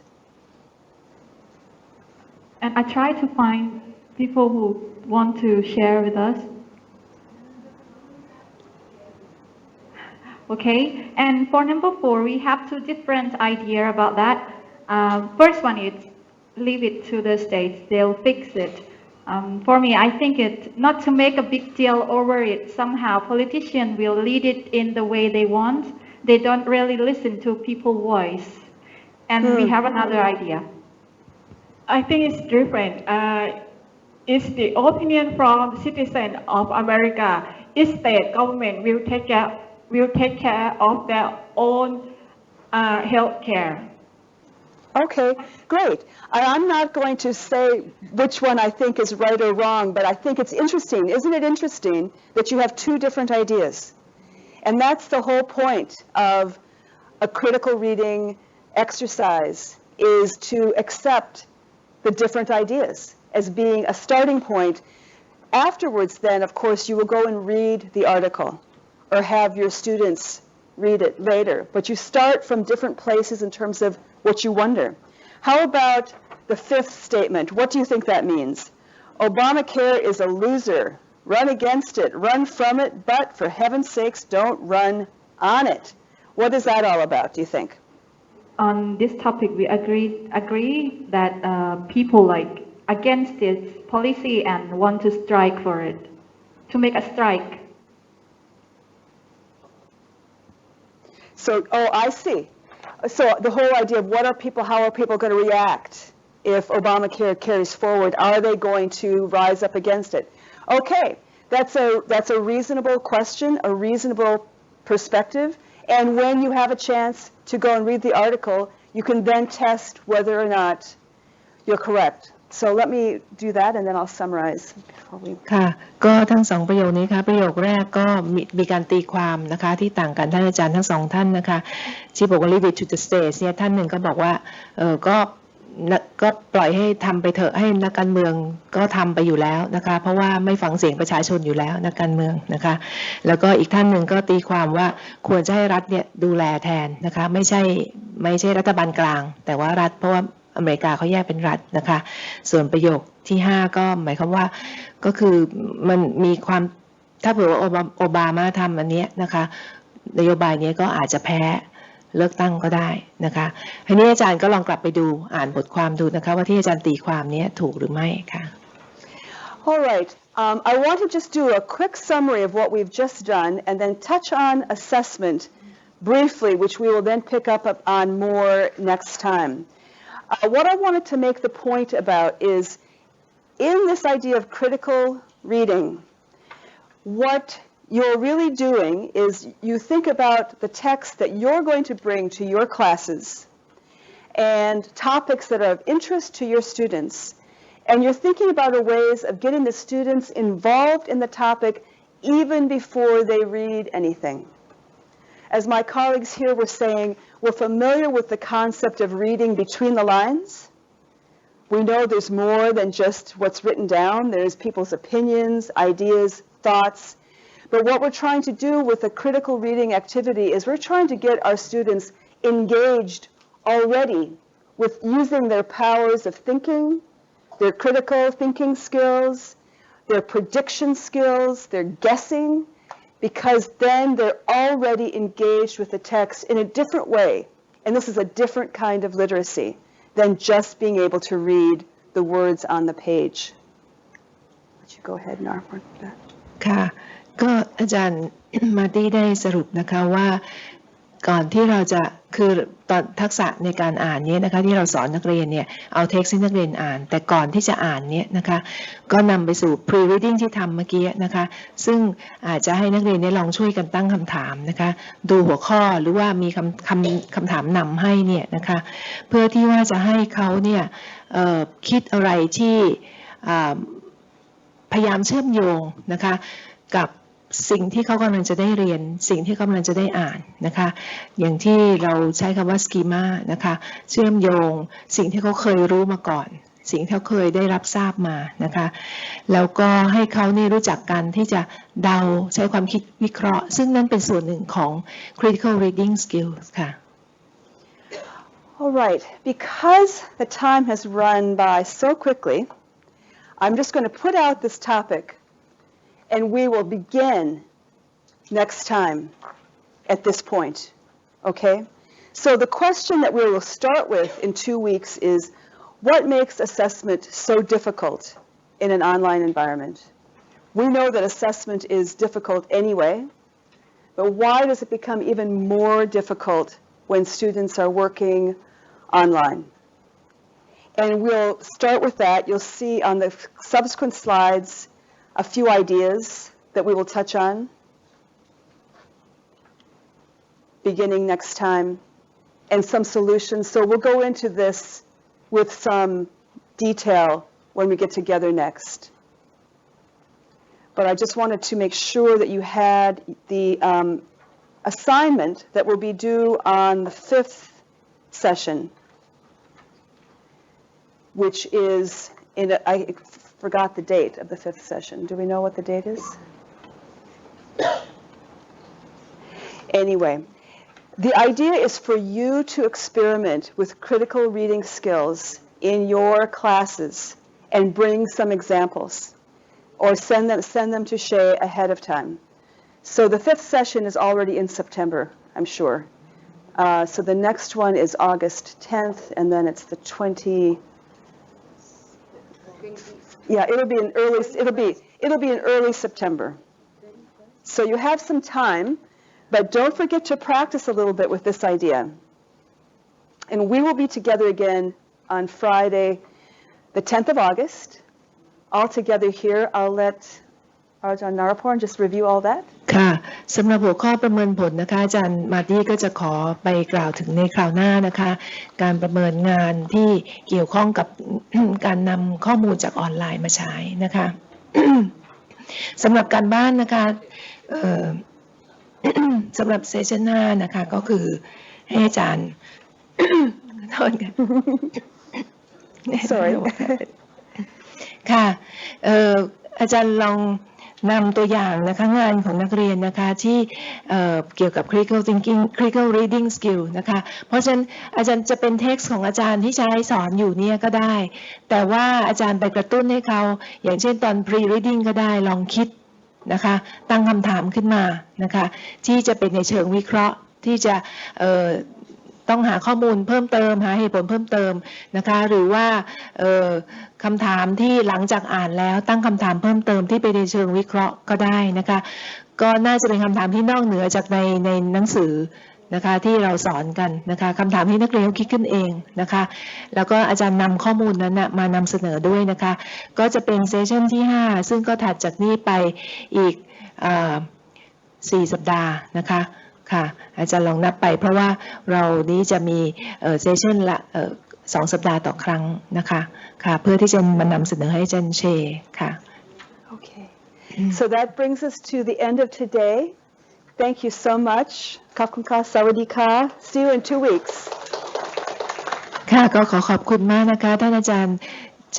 And I try to find people who want to share with us. Okay, and for number 4, we have 2 different ideas about that. First one is leave it to the states, they'll fix it. For me, I think it's not to make a big deal over it. Somehow politicians will lead it in the way they want. They don't really listen to people's voice. And we have another idea. I think it's different. It's the opinion from the citizen of America. Each state government will take care of their own health care. Okay, great. I'm not going to say which one I think is right or wrong, but I think it's interesting. Isn't it interesting that you have 2 different ideas? And that's the whole point of a critical reading exercise, is to accept the different ideas as being a starting point. Afterwards, then, of course, you will go and read the article or have your students read it later. But you start from different places in terms of what you wonder. How about the 5th statement? What do you think that means? Obamacare is a loser. Run against it, run from it, but for heaven's sakes, don't run on it. What is that all about, do you think? On this topic, we agree that people like against this policy and want to strike for it, to make a strike. So, I see. So the whole idea of how are people going to react if Obamacare carries forward? Are they going to rise up against it? Okay, that's a reasonable question, a reasonable perspective. And when you have a chance to go and read the article, you can then test whether or not you're correct. So let me do that, and then I'll summarize. ค่ะก็ทั้ง2ประโยคนี้ค่ะประโยคแรกก็มีการตีความนะคะที่ต่างกันท่านอาจารย์ทั้ง2ท่านนะคะที่บอกว่า leave it to the states เนี่ยท่านหนึ่งก็บอกว่าก็ปล่อยให้ทำไปเถอะให้นักการเมืองก็ทำไปอยู่แล้วนะคะเพราะว่าไม่ฟังเสียงประชาชนอยู่แล้วนักการเมืองนะคะแล้วก็อีกท่านหนึ่งก็ตีความว่าควรจะให้รัฐเนี่ยดูแลแทนนะคะไม่ใช่รัฐบาลกลางแต่ว่ารัฐเพราะว่าอเมริกาเขาแยกเป็นรัฐนะคะส่วนประโยคที่5ก็หมายความว่าก็คือมันมีความถ้าเผื่อว่าโอบามาทำอันนี้นะคะนโยบายนี้ก็อาจจะแพ้เลือกตั้งก็ได้นะคะทีนี้อาจารย์ก็ลองกลับไปดูอ่านบทความดูนะคะว่าที่อาจารย์ตีความนี้ถูกหรือไม่ค่ะ All right. I want to just do a quick summary of what we've just done and then touch on assessment briefly, which we will then pick up on more next time. What I wanted to make the point about is in this idea of critical reading, what you're really doing is you think about the text that you're going to bring to your classes and topics that are of interest to your students, and you're thinking about ways of getting the students involved in the topic even before they read anything. As my colleagues here were saying, we're familiar with the concept of reading between the lines. We know there's more than just what's written down. There's people's opinions, ideas, thoughts. But what we're trying to do with the critical reading activity is we're trying to get our students engaged already with using their powers of thinking, their critical thinking skills, their prediction skills, their guessing, because then they're already engaged with the text in a different way. And this is a different kind of literacy than just being able to read the words on the page. Would you go ahead, Narmar? ค่ะก็อาจารย์มาตี้ได้สรุปนะคะว่า ก่อนที่เราจะคือตอนทักษะในการอ่านเนี่ยนะคะที่เราสอนนักเรียนเนี่ยเอาเท็กซ์ให้นักเรียนอ่านแต่ก่อนที่จะอ่านเนี่ยนะคะก็นำไปสู่ pre-reading ที่ทำเมื่อกี้นะคะซึ่งอาจจะให้นักเรียนได้ลองช่วยกันตั้งคำถามนะคะดูหัวข้อหรือว่ามีคำถามนำให้เนี่ยนะคะเพื่อที่ว่าจะให้เขาเนี่ยคิดอะไรที่พยายามเชื่อมโยงนะคะกับสิ่งที่เขากำลังจะได้เรียนสิ่งที่กำลังจะได้อ่านนะคะอย่างที่เราใช้คำว่า schema นะคะเชื่อมโยงสิ่งที่เขาเคยรู้มาก่อนสิ่งที่เขาเคยได้รับทราบมานะคะแล้วก็ให้เขานี่รู้จักกันที่จะเดาใช้ความคิดวิเคราะห์ซึ่งนั่นเป็นส่วนหนึ่งของ critical reading skills ค่ะ All right, because the time has run by so quickly, I'm just going to put out this topic and we will begin next time at this point, okay? So the question that we will start with in 2 weeks is, what makes assessment so difficult in an online environment? We know that assessment is difficult anyway, but why does it become even more difficult when students are working online? And we'll start with that. You'll see on the subsequent slides a few ideas that we will touch on beginning next time and some solutions. So we'll go into this with some detail when we get together next. But I just wanted to make sure that you had the assignment that will be due on the 5th session, which is I forgot the date of the 5th session. Do we know what the date is? Anyway, the idea is for you to experiment with critical reading skills in your classes and bring some examples or send them to Shay ahead of time. So the 5th session is already in September, I'm sure. So the next one is August 10th, and then it's the 20. Yeah, it'll be in early September. So you have some time, but don't forget to practice a little bit with this idea. And we will be together again on Friday, the 10th of August, all together here. I'll let Arjan Naraporn just review all that. ค่ะสำหรับหัวข้อประเมินผลนะคะอาจารย์มาตี้ก็จะขอไปกล่าวถึงในคราวหน้านะคะการประเมินงานที่เกี่ยวข้องกับ การนำข้อมูลจากออนไลน์มาใช้นะคะ สำหรับการบ้านนะคะ สำหรับเซสชันหน้านะคะก็คือให้อาจารย์ โทษค่ะ Sorry ค่ะอาจารย์ลองนำตัวอย่างนะคะงานของนักเรียนนะคะที่เกี่ยวกับ critical thinking critical reading skill นะคะเพราะฉะนั้นอาจารย์จะเป็นเท็กซ์ของอาจารย์ที่ใช้สอนอยู่เนี่ยก็ได้แต่ว่าอาจารย์ไปกระตุ้นให้เขาอย่างเช่นตอน pre reading ก็ได้ลองคิดนะคะตั้งคำถามขึ้นมานะคะที่จะเป็นในเชิงวิเคราะห์ที่จะต้องหาข้อมูลเพิ่มเติมหาเหตุผลเพิ่มเติมนะคะหรือว่าคำถามที่หลังจากอ่านแล้วตั้งคำถามเพิ่มเติมที่ไปในเชิงวิเคราะห์ก็ได้นะคะก็น่าจะเป็นคำถามที่นอกเหนือจากในหนังสือนะคะที่เราสอนกันนะคะคำถามที่นักเรียนคิดขึ้นเองนะคะแล้วก็อาจารย์นำข้อมูลนั้นนะมานำเสนอด้วยนะคะก็จะเป็นเซสชั่นที่5ซึ่งก็ถัดจากนี้ไปอีก4 สัปดาห์นะคะค่ะอาจารย์ลองนับไปเพราะว่าเรานี้จะมีเซสชั่นละ2 สัปดาห์ต่อครั้งนะคะค่ะเพื่อที่จะมานำเสนอให้อาจารย์เชค่ะ Okay. So that brings us to the end of today. Thank you so much. ขอบคุณค่ะสวัสดีค่ะ See you in 2 weeks. ค่ะก็ขอบคุณมากนะคะท่านอาจารย์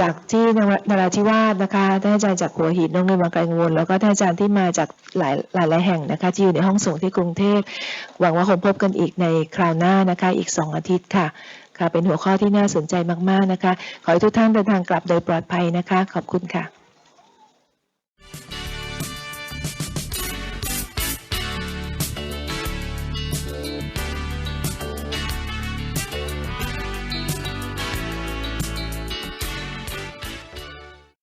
จากที่นราธิวาสนะคะท่านอาจารย์จากหัวหินโรงเรียนวังไกลกังวลแล้วก็ท่านอาจารย์ที่มาจากหลายแห่งนะคะที่อยู่ในห้องส่งที่กรุงเทพหวังว่าคงพบกันอีกในคราวหน้านะคะอีก2 อาทิตย์ค่ะค่ะเป็นหัวข้อที่น่าสนใจมากๆนะคะขอให้ทุกท่านเดินทางกลับโดยปลอดภัยนะคะขอบคุณค่ะ